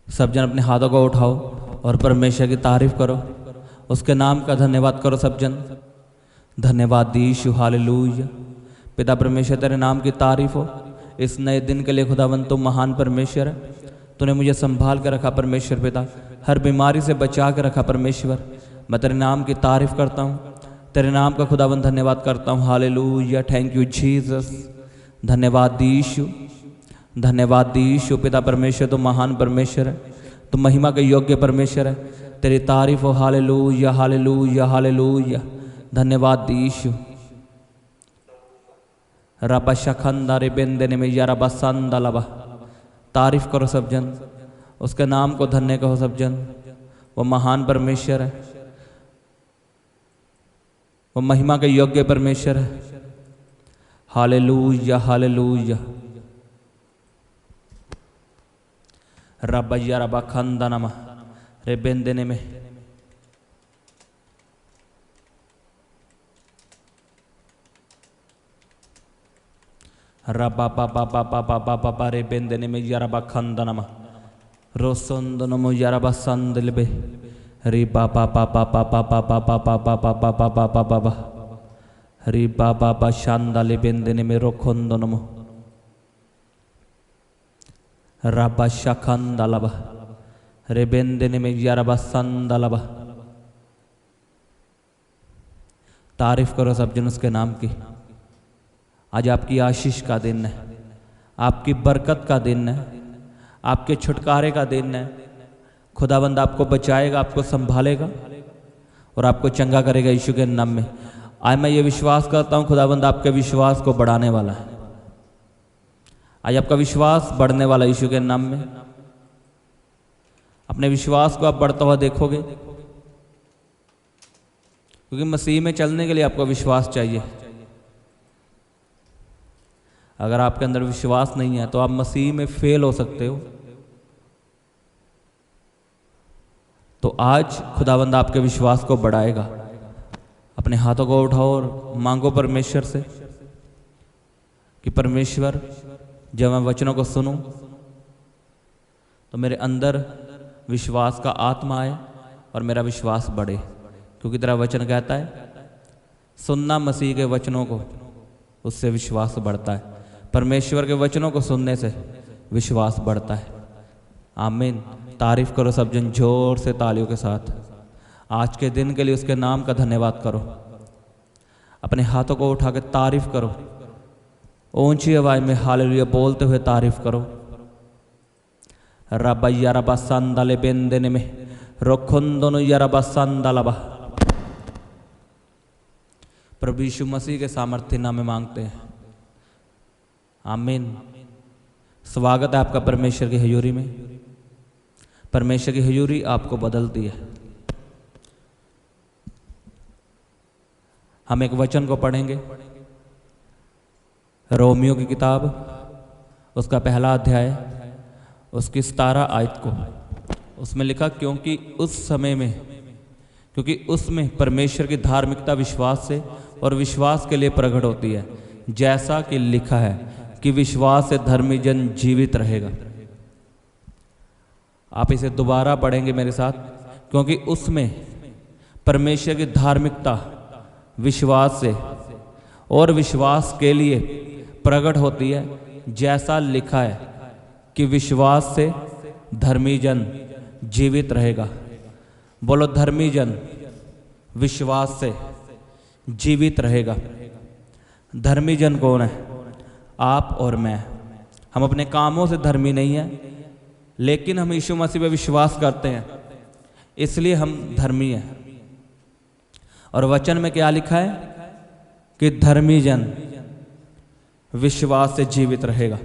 सब जन अपने हाथों को उठाओ और परमेश्वर की तारीफ करो, उसके नाम का धन्यवाद करो सब जन। धन्यवाद यीशु, हालेलुया। पिता परमेश्वर तेरे नाम की तारीफ हो इस नए दिन के लिए। खुदावंद तुम महान परमेश्वर है, तूने मुझे संभाल कर रखा परमेश्वर पिता, हर बीमारी से बचा कर रखा परमेश्वर। मैं तेरे नाम की तारीफ करता हूँ, तेरे नाम का खुदावंद धन्यवाद करता हूँ। Hallelujah, thank you Jesus. धन्यवाद यीशु, धन्यवाद यीशु। पिता परमेश्वर तुम महान परमेश्वर है, तुम महिमा के योग्य परमेश्वर है, तेरी तारीफ हो। Hallelujah, hallelujah, hallelujah. धन्यवाद यीशु। रबा शखंदा रे बेंदने में या रबा संदा लबा। तारीफ करो सब जन, उसके नाम को धन्य कहो सब जन। वो महान परमेश्वर है, वो महिमा के योग्य परमेश्वर है। Hallelujah, hallelujah. रबा या रबा खंदा नमा रे बेंदने में। रबा बाबा बाबा बाबा बाबा रे बेंदने में यारबा खंदनमा रोसंदनमो यारबा संदलबे रे बाबा बाबा बाबा बाबा बाबा बाबा बाबा बाबा बाबा रे बाबा बाबा शांदाले बेंदने में रोखंदनमो रबा शखंदलबा रे बेंदने में यारबा संदलबा। तारीफ करो सब जन उसके नाम की। आज आपकी आशीष का दिन है, आपकी बरकत का दिन है, आपके छुटकारे का दिन है। खुदावंद आपको बचाएगा, आपको संभालेगा और आपको चंगा करेगा यीशु के नाम में। आज मैं ये विश्वास करता हूँ खुदावंद आपके विश्वास को बढ़ाने वाला है। आज आपका विश्वास बढ़ने वाला यीशु के नाम में। अपने विश्वास को आप बढ़ता हुआ देखोगे, क्योंकि मसीह में चलने के लिए आपको विश्वास चाहिए। अगर आपके अंदर विश्वास नहीं है तो आप मसीह में फेल हो सकते हो। तो आज खुदावंद आपके विश्वास को बढ़ाएगा। अपने हाथों को उठाओ और मांगो परमेश्वर से कि परमेश्वर, जब मैं वचनों को सुनूं तो मेरे अंदर विश्वास का आत्मा आए और मेरा विश्वास बढ़े। क्योंकि तेरा वचन कहता है सुनना मसीह के वचनों को, उससे विश्वास बढ़ता है। परमेश्वर के वचनों को सुनने से विश्वास बढ़ता है। आमीन। तारीफ करो सब जन जोर से तालियों के साथ। आज के दिन के लिए उसके नाम का धन्यवाद करो। अपने हाथों को उठा के तारीफ करो, ऊंची आवाज में हालेलुया बोलते हुए तारीफ करो। रबा या रबा संदाले बेंदने में रोखंदनो या रबा संदालबा। प्रभु यीशु मसीह के सामर्थ्य नाम में मांगते हैं, आमीन। स्वागत है आपका परमेश्वर की हजूरी में। परमेश्वर की हजूरी आपको बदलती है। हम एक वचन को पढ़ेंगे, रोमियो की किताब, उसका पहला अध्याय, उसकी 17 आयत को। उसमें लिखा क्योंकि उसमें परमेश्वर की धार्मिकता विश्वास से और विश्वास के लिए प्रकट होती है, जैसा कि लिखा है कि विश्वास से धर्मी जन जीवित रहेगा। आप इसे दोबारा पढ़ेंगे मेरे साथ। क्योंकि उसमें परमेश्वर की धार्मिकता विश्वास से और विश्वास के लिए प्रकट होती है, जैसा लिखा है कि विश्वास से धर्मी जन जीवित रहेगा। बोलो, धर्मी जन विश्वास से जीवित रहेगा। धर्मी जन कौन है? आप और मैं। हम अपने कामों से धर्मी नहीं हैं, लेकिन हम यीशु मसीह पे विश्वास करते हैं, इसलिए हम धर्मी हैं। और वचन में क्या लिखा है कि धर्मी जन विश्वास से जीवित रहेगा।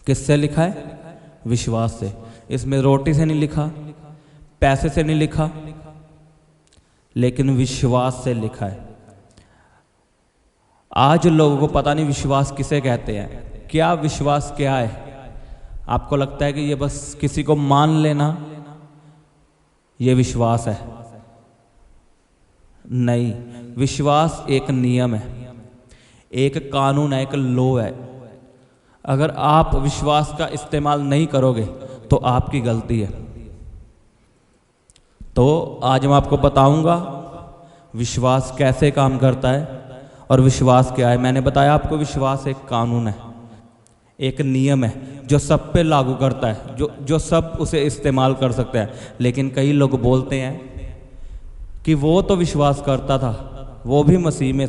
किससे लिखा है? विश्वास से। इसमें रोटी से नहीं लिखा, पैसे से नहीं लिखा, लेकिन विश्वास से लिखा है। आज लोगों को पता नहीं विश्वास किसे कहते हैं, क्या विश्वास क्या है। आपको लगता है कि ये बस किसी को मान लेना ये विश्वास है। नहीं, विश्वास एक नियम है, एक कानून है, एक लॉ है। अगर आप विश्वास का इस्तेमाल नहीं करोगे तो आपकी गलती है। तो आज मैं आपको बताऊंगा विश्वास कैसे काम करता है और विश्वास क्या है। मैंने बताया आपको विश्वास एक कानून है, एक नियम है जो सब पे लागू करता है, जो सब उसे इस्तेमाल कर सकते हैं। लेकिन कई लोग बोलते हैं कि वो तो विश्वास करता था, वो भी मसीह में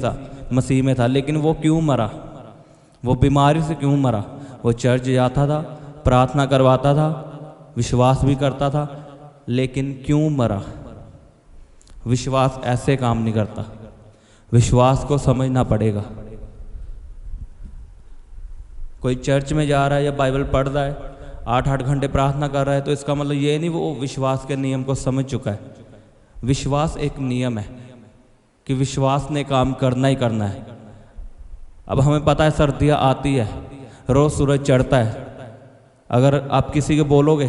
था, लेकिन वो क्यों मरा, वो बीमारी से क्यों मरा। वो चर्च जाता था, प्रार्थना करवाता था, विश्वास भी करता था, लेकिन क्यों मरा। विश्वास ऐसे काम नहीं करता, विश्वास को समझना पड़ेगा। कोई चर्च में जा रहा है या बाइबल पढ़ रहा है, 8-8 घंटे प्रार्थना कर रहा है, तो इसका मतलब ये नहीं वो विश्वास के नियम को समझ चुका है। विश्वास एक नियम है कि विश्वास ने काम करना ही करना है। अब हमें पता है सर्दियाँ आती है, रोज़ सूरज चढ़ता है। अगर आप किसी को बोलोगे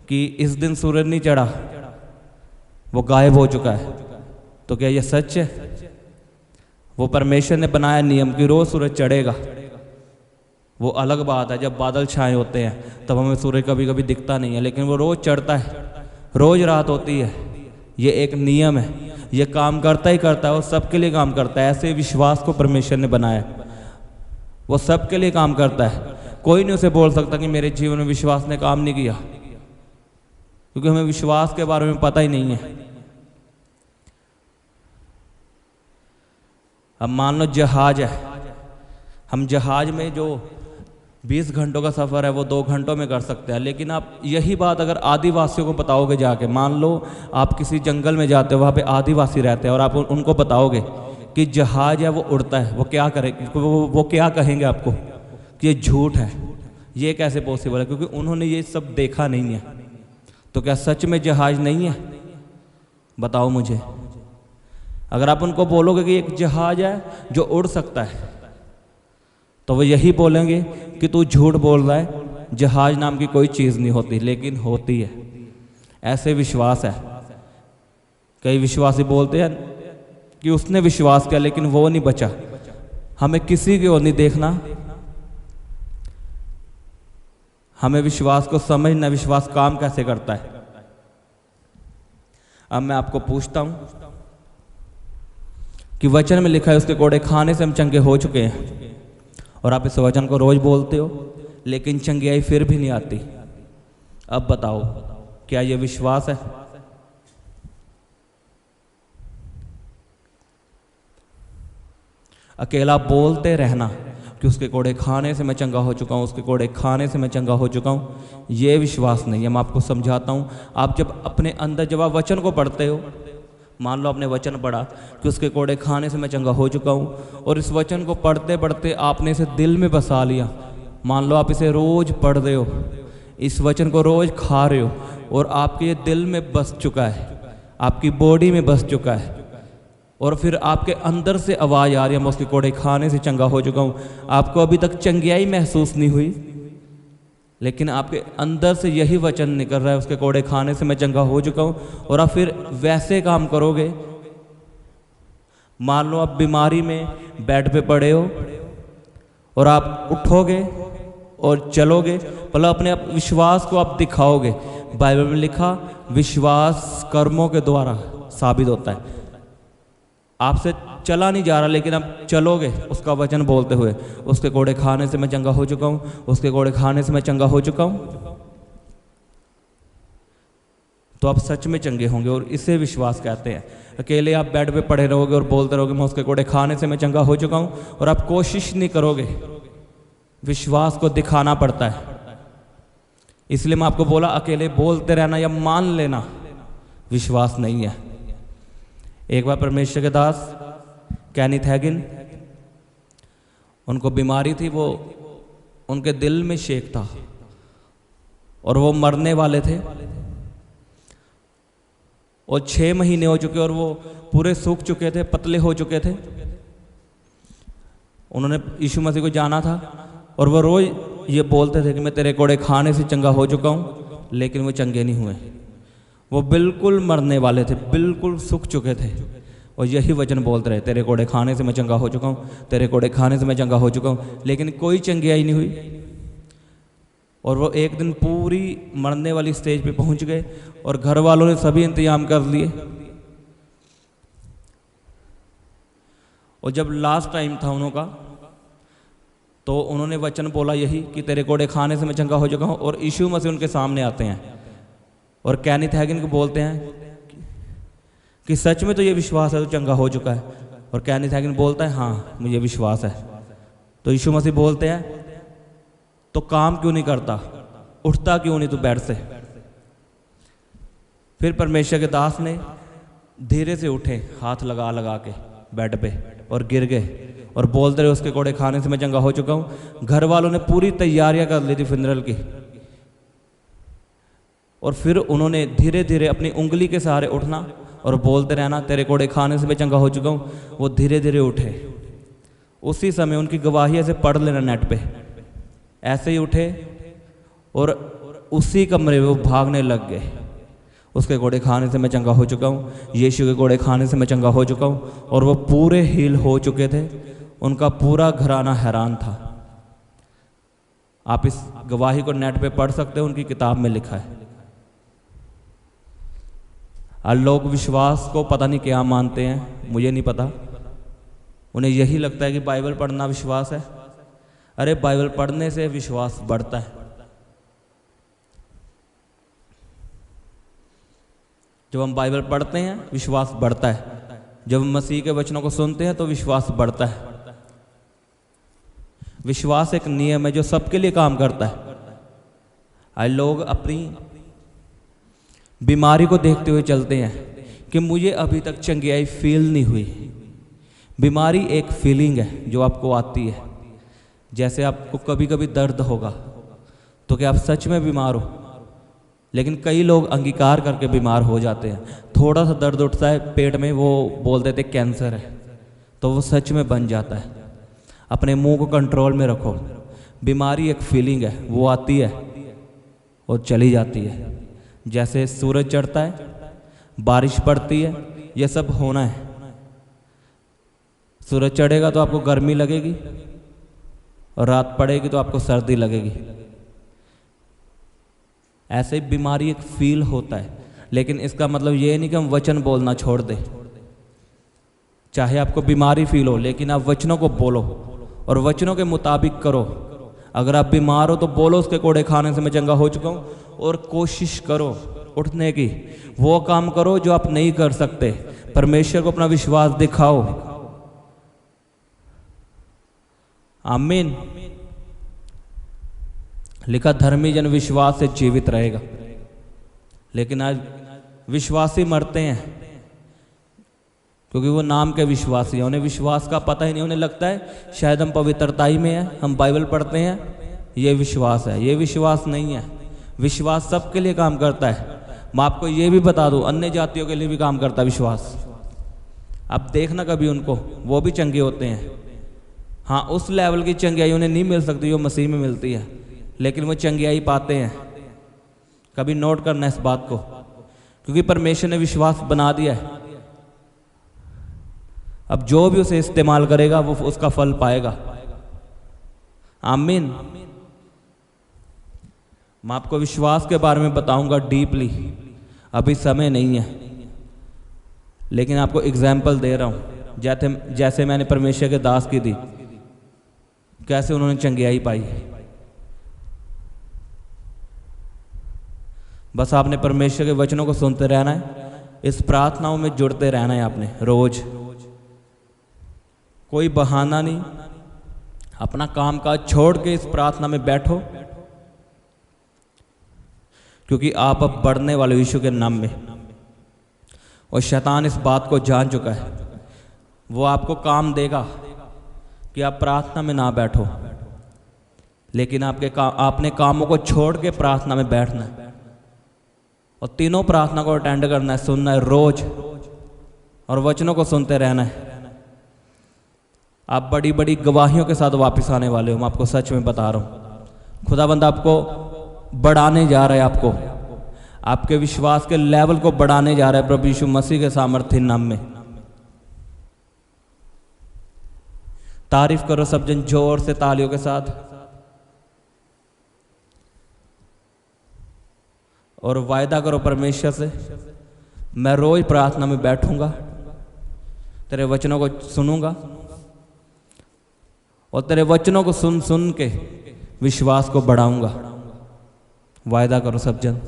कि इस दिन सूरज नहीं चढ़ा, वो गायब हो चुका है, तो क्या ये सच है? वो परमेश्वर ने बनाया नियम कि रोज़ सूरज चढ़ेगा। वो अलग बात है, जब बादल छाए होते हैं तब हमें सूरज कभी कभी दिखता नहीं है, लेकिन वो रोज़ चढ़ता है, रोज़ रात होती है। ये एक नियम है, ये काम करता ही करता है और सबके लिए काम करता है। ऐसे विश्वास को परमेश्वर ने बनाया, वो सबके लिए काम करता है। कोई नहीं उसे बोल सकता कि मेरे जीवन में विश्वास ने काम नहीं किया, क्योंकि हमें विश्वास के बारे में पता ही नहीं है। अब मान लो जहाज है, हम जहाज में जो 20 घंटों का सफ़र है वो 2 घंटों में कर सकते हैं। लेकिन आप यही बात अगर आदिवासियों को बताओगे जाके, मान लो आप किसी जंगल में जाते हो, वहाँ पे आदिवासी रहते हैं, और आप उनको बताओगे कि जहाज है वो उड़ता है, वो क्या करेंगे? वो क्या कहेंगे आपको कि ये झूठ है, ये कैसे पॉसिबल है? क्योंकि उन्होंने ये सब देखा नहीं है। तो क्या सच में जहाज नहीं है? बताओ मुझे। अगर आप उनको बोलोगे कि एक जहाज है जो उड़ सकता है, तो वो यही बोलेंगे कि तू झूठ बोल रहा है, जहाज नाम की कोई चीज़ नहीं होती। लेकिन होती है। ऐसे विश्वास है। कई विश्वासी बोलते हैं कि उसने विश्वास किया लेकिन वो नहीं बचा। हमें किसी की ओर नहीं देखना, हमें विश्वास को समझना, विश्वास काम कैसे करता है। अब मैं आपको पूछता हूं कि वचन में लिखा है उसके कोड़े खाने से हम चंगे हो चुके हैं, और आप इस वचन को रोज बोलते हो, लेकिन चंगियाई फिर भी नहीं आती। अब बताओ क्या ये विश्वास है? अकेला बोलते रहना कि उसके कोड़े खाने से मैं चंगा हो चुका हूँ, उसके कोड़े खाने से मैं चंगा हो चुका हूँ, ये विश्वास नहीं है। मैं आपको समझाता हूँ। आप जब अपने अंदर जब आप वचन को पढ़ते हो, मान लो आपने वचन पढ़ा कि उसके कोड़े खाने से मैं चंगा हो चुका हूँ, और इस वचन को पढ़ते पढ़ते आपने इसे दिल में बसा लिया। मान लो आप इसे रोज पढ़ रहे हो, इस वचन को रोज खा रहे हो, और आपके ये दिल में बस चुका है, आपकी बॉडी में बस चुका है, और फिर आपके अंदर से आवाज़ आ रही है मैं उसके कोड़े खाने से चंगा हो चुका हूँ। आपको अभी तक चंगियाई महसूस नहीं हुई, लेकिन आपके अंदर से यही वचन निकल रहा है उसके कोड़े खाने से मैं चंगा हो चुका हूँ, और आप फिर वैसे काम करोगे। मान लो आप बीमारी में बेड पे पड़े हो और आप उठोगे और चलोगे, भला अपने विश्वास को आप दिखाओगे। बाइबल में लिखा विश्वास कर्मों के द्वारा साबित होता है। आपसे चला नहीं जा रहा, लेकिन आप चलोगे उसका वचन बोलते हुए, उसके कोड़े खाने से मैं चंगा हो चुका हूँ, उसके कोड़े खाने से मैं चंगा हो चुका हूँ, तो आप सच में चंगे होंगे। और इसे विश्वास कहते हैं। अकेले आप बेड पे पड़े रहोगे और बोलते रहोगे मैं उसके कोड़े खाने से मैं चंगा हो चुका हूँ, और आप कोशिश नहीं करोगे। विश्वास को दिखाना पड़ता है। इसलिए मैं आपको बोला अकेले बोलते रहना या मान लेना विश्वास नहीं है। एक बार परमेश्वर के दास कैनिथ हैगिन, उनको बीमारी थी, वो उनके दिल में शेक था और वो मरने वाले थे, और 6 महीने हो चुके और वो पूरे सूख चुके थे, पतले हो चुके थे। उन्होंने यीशु मसीह को जाना था और वो रोज ये बोलते थे कि मैं तेरे कोड़े खाने से चंगा हो चुका हूँ, लेकिन वो चंगे नहीं हुए। वो बिल्कुल मरने वाले थे, बिल्कुल सूख चुके थे, और यही वचन बोलते रहे तेरे कोड़े खाने से मैं चंगा हो चुका हूँ, तेरे कोड़े खाने से मैं चंगा हो चुका हूँ, लेकिन कोई चंगियाई नहीं हुई। और वो एक दिन पूरी मरने वाली स्टेज पे पहुंच गए और घर वालों ने सभी इंतजाम कर लिए। और जब लास्ट टाइम था उन्हों का, तो उन्होंने वचन बोला यही कि तेरे कोड़े खाने से मैं चंगा हो चुका हूँ। और यीशु मसीह उनके सामने आते हैं और केनिथ हैगिन को बोलते हैं कि सच में तो ये विश्वास है तो चंगा हो चुका है। और केनिथ हैगिन बोलता है हाँ मुझे विश्वास है। तो यीशु मसीह बोलते हैं तो काम क्यों नहीं करता, उठता क्यों नहीं तू बेड से। फिर परमेश्वर के दास ने धीरे से उठे, हाथ लगा लगा के बेड पे, और गिर गए और बोलते रहे उसके कोड़े खाने से मैं चंगा हो चुका हूँ। घर वालों ने पूरी तैयारियां कर ली थी फिनरल की, और फिर उन्होंने धीरे धीरे अपनी उंगली के सहारे उठना और बोलते रहना तेरे कोड़े खाने से मैं चंगा हो चुका हूँ। वो धीरे धीरे उठे। उसी समय उनकी गवाही ऐसे पढ़ लेना नेट पे, ऐसे ही उठे और उसी कमरे में वो भागने लग गए। उसके कोड़े खाने से मैं चंगा हो चुका हूँ, यीशु के कोड़े खाने से मैं चंगा हो चुका हूँ। और वो पूरे हील हो चुके थे, उनका पूरा घराना हैरान था। आप इस गवाही को नेट पे पढ़ सकते हो, उनकी किताब में लिखा है। आज लोग विश्वास को पता नहीं क्या मानते हैं, मुझे नहीं पता। उन्हें यही लगता है कि बाइबल पढ़ना विश्वास है। अरे बाइबल पढ़ने से विश्वास बढ़ता है। जब हम बाइबल पढ़ते हैं विश्वास बढ़ता है। जब हम मसीह के वचनों को सुनते हैं तो विश्वास बढ़ता है। विश्वास एक नियम है जो सबके लिए काम करता है। आज लोग अपनी बीमारी को देखते हुए चलते हैं कि मुझे अभी तक चंगियाई फील नहीं हुई। बीमारी एक फीलिंग है जो आपको आती है। जैसे आपको कभी कभी दर्द होगा तो क्या आप सच में बीमार हो? लेकिन कई लोग अंगीकार करके बीमार हो जाते हैं। थोड़ा सा दर्द उठता है पेट में, वो बोल देते कैंसर है, तो वो सच में बन जाता है। अपने मुंह को कंट्रोल में रखो। बीमारी एक फीलिंग है, वो आती है और चली जाती है। जैसे सूरज चढ़ता है, बारिश पड़ती है, ये सब होना है। सूरज चढ़ेगा तो आपको गर्मी लगेगी और रात पड़ेगी तो आपको सर्दी लगेगी। ऐसे बीमारी एक फील होता है, लेकिन इसका मतलब ये नहीं कि हम वचन बोलना छोड़ दें। चाहे आपको बीमारी फील हो, लेकिन आप वचनों को बोलो और वचनों के मुताबिक करो। अगर आप बीमार हो तो बोलो उसके कोड़े खाने से मैं चंगा हो चुका हूँ, और कोशिश करो उठने की। वो काम करो जो आप नहीं कर सकते। परमेश्वर को अपना विश्वास दिखाओ। आमीन। लिखा धर्मी जन विश्वास से जीवित रहेगा। लेकिन आज विश्वासी मरते हैं क्योंकि वो नाम के विश्वासी हैं। उन्हें विश्वास का पता ही नहीं। उन्हें लगता है शायद हम पवित्रताई में हैं, हम बाइबल पढ़ते हैं, ये विश्वास है। ये विश्वास नहीं है। विश्वास सबके लिए काम करता है। मैं आपको ये भी बता दूं, अन्य जातियों के लिए भी काम करता है विश्वास। आप देखना कभी उनको, वो भी चंगे होते हैं। हाँ, उस लेवल की चंगियाई उन्हें नहीं मिल सकती जो मसीह में मिलती है, लेकिन वो चंगियाई पाते हैं। कभी नोट करना इस बात को, क्योंकि परमेश्वर ने विश्वास बना दिया है। अब जो भी उसे इस्तेमाल करेगा वो उसका फल पाएगा। आमीन। मैं आपको विश्वास के बारे में बताऊंगा डीपली, अभी समय नहीं है, लेकिन आपको एग्जाम्पल दे रहा हूं। जैसे मैंने परमेश्वर के दास की दी, कैसे उन्होंने चंगियाई पाई। बस आपने परमेश्वर के वचनों को सुनते रहना है, इस प्रार्थनाओं में जुड़ते रहना है आपने रोज। कोई बहाना नहीं, अपना काम काज छोड़ के इस प्रार्थना में बैठो, क्योंकि आप अब बढ़ने वाले यीशु के नाम में। और शैतान इस बात को जान चुका है। वो आपको काम देगा कि आप प्रार्थना में ना बैठो, लेकिन आपने कामों को छोड़ के प्रार्थना में बैठना है और तीनों प्रार्थना को अटेंड करना है, सुनना है रोज, और वचनों को सुनते रहना है। आप बड़ी बड़ी गवाहियों के साथ वापस आने वाले हो। मैं आपको सच में बता रहा हूं। खुदाबंद आपको बढ़ाने जा रहा है, आपके विश्वास के लेवल को बढ़ाने जा रहा है प्रभु यीशु मसीह के सामर्थ्य नाम में। तारीफ करो सब जन जोर से तालियों के साथ। और वायदा करो परमेश्वर से, मैं रोज प्रार्थना में बैठूंगा, तेरे वचनों को सुनूंगा और तेरे वचनों को सुन सुन के विश्वास को बढ़ाऊंगा। वायदा करो सब जन।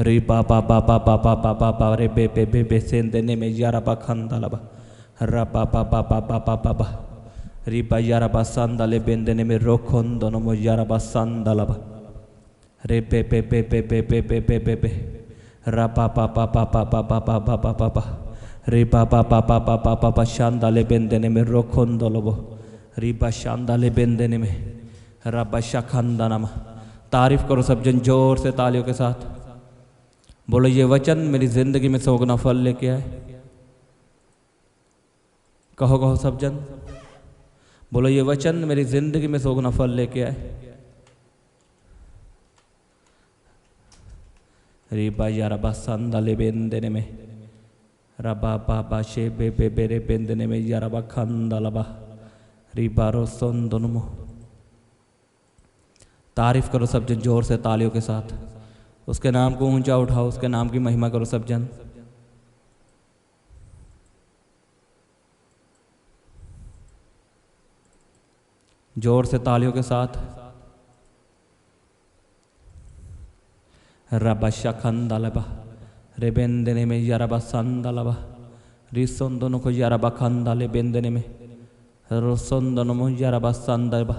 रे पापा पापा पापा पापा पा रे बे बे बे बे सेन देने में यारा पा खंदा लबा रा पापा पापा पापा पापा री पा यारा पा संदाले बेन देने में रोखों दोनों मो यारा पा संदालबा रे पे पे पे पे पे पे पे पे पे पे रा पापा पापा पापा पापा पापा पापा रे पापा पापा पापा पापा शांदाले बेन देने में रोखों दोलोबो री पा शांदाले बेन देने में रबा शाखंदा नामा। तारीफ करो सब जन जोर से तालियों के साथ। बोलो ये वचन मेरी जिंदगी में सोगना फल लेके आए। कहो कहो सब जन। बोलो ये वचन मेरी जिंदगी में सोगना फल लेके आए। रीबा यारबा संदाले बेंदने में रबा बाबा शे बे बे बेरे बेंदने में यारबा खंदलबा रीबा रो सोंदनुमो। तारीफ करो सब जन जोर से तालियों के साथ। उसके नाम को ऊंचा उठाओ, उसके नाम की महिमा करो सब जन। जोर से तालियों के साथ। रबा शखंदलबा रे बेंदने में यारबा संदलबा रिसों दोनों को यारबा खंदले बेंदने में रोसों दोनों में यारबा संदलबा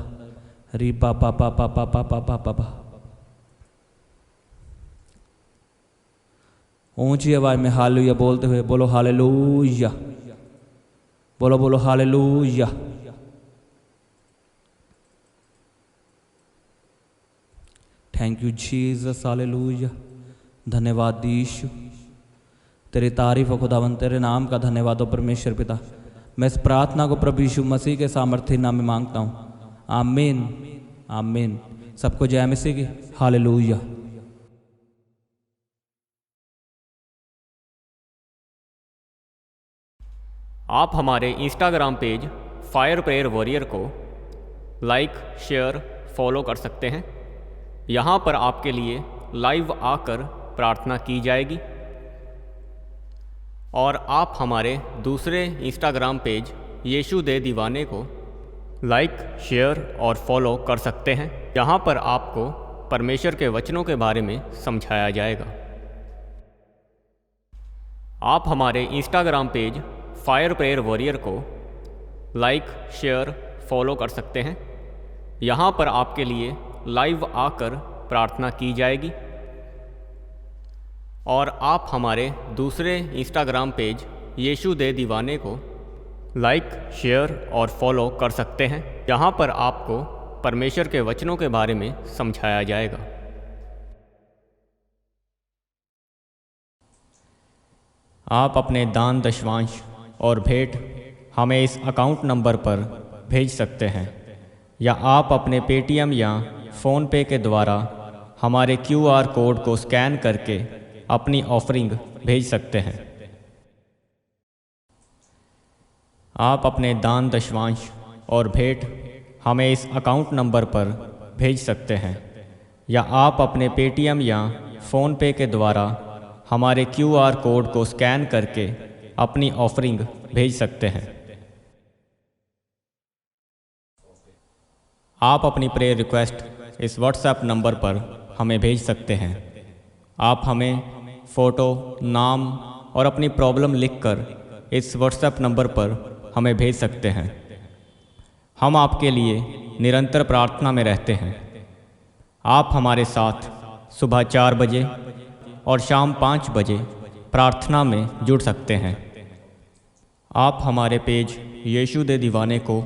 री पापा पापा पापा पापा पापा। ऊंची आवाज में हालेलुया बोलते हुए बोलो हालेलुया, बोलो बोलो hallelujah. Thank you Jesus, hallelujah. धन्यवाद यीशु, तेरी तारीफ हो खुदावन, तेरे नाम का धन्यवाद हो परमेश्वर पिता। मैं इस प्रार्थना को प्रभु यीशु मसीह के सामर्थ्य नाम में मांगता हूँ, आमीन आमीन। सबको जय मसीह की, हालेलुया। आप हमारे Instagram page fire prayer warrior को लाइक, शेयर, फॉलो कर सकते हैं। यहाँ पर आपके लिए लाइव आकर प्रार्थना की जाएगी। और आप हमारे दूसरे इंस्टाग्राम पेज यीशु दे दीवाने को लाइक, शेयर और फॉलो कर सकते हैं। यहाँ पर आपको परमेश्वर के वचनों के बारे में समझाया जाएगा। आप हमारे Instagram page fire prayer warrior को लाइक, शेयर, फॉलो कर सकते हैं। यहाँ पर आपके लिए लाइव आकर प्रार्थना की जाएगी। और आप हमारे दूसरे इंस्टाग्राम पेज यीशु दे दीवाने को लाइक, शेयर और फॉलो कर सकते हैं। यहाँ पर आपको परमेश्वर के वचनों के बारे में समझाया जाएगा। आप अपने दान, दशवांश और भेंट हमें इस अकाउंट नंबर पर भेज सकते हैं, या आप अपने पेटीएम या फ़ोनपे के द्वारा हमारे QR कोड को स्कैन करके अपनी ऑफरिंग भेज सकते हैं। आप अपने दान, दशवांश और भेंट हमें इस अकाउंट नंबर पर भेज सकते हैं, या आप अपने पेटीएम या फ़ोनपे के द्वारा हमारे QR कोड को स्कैन करके अपनी ऑफरिंग भेज सकते हैं। आप अपनी प्रेयर रिक्वेस्ट इस व्हाट्सएप नंबर पर हमें भेज सकते हैं। आप हमें फ़ोटो, नाम और अपनी प्रॉब्लम लिखकर इस व्हाट्सएप नंबर पर हमें भेज सकते हैं। हम आपके लिए निरंतर प्रार्थना में रहते हैं। आप हमारे साथ सुबह 4 बजे और शाम 5 बजे प्रार्थना में जुड़ सकते हैं। आप हमारे पेज यीशु दे दीवाने को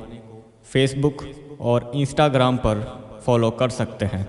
फेसबुक और इंस्टाग्राम पर फॉलो कर सकते हैं।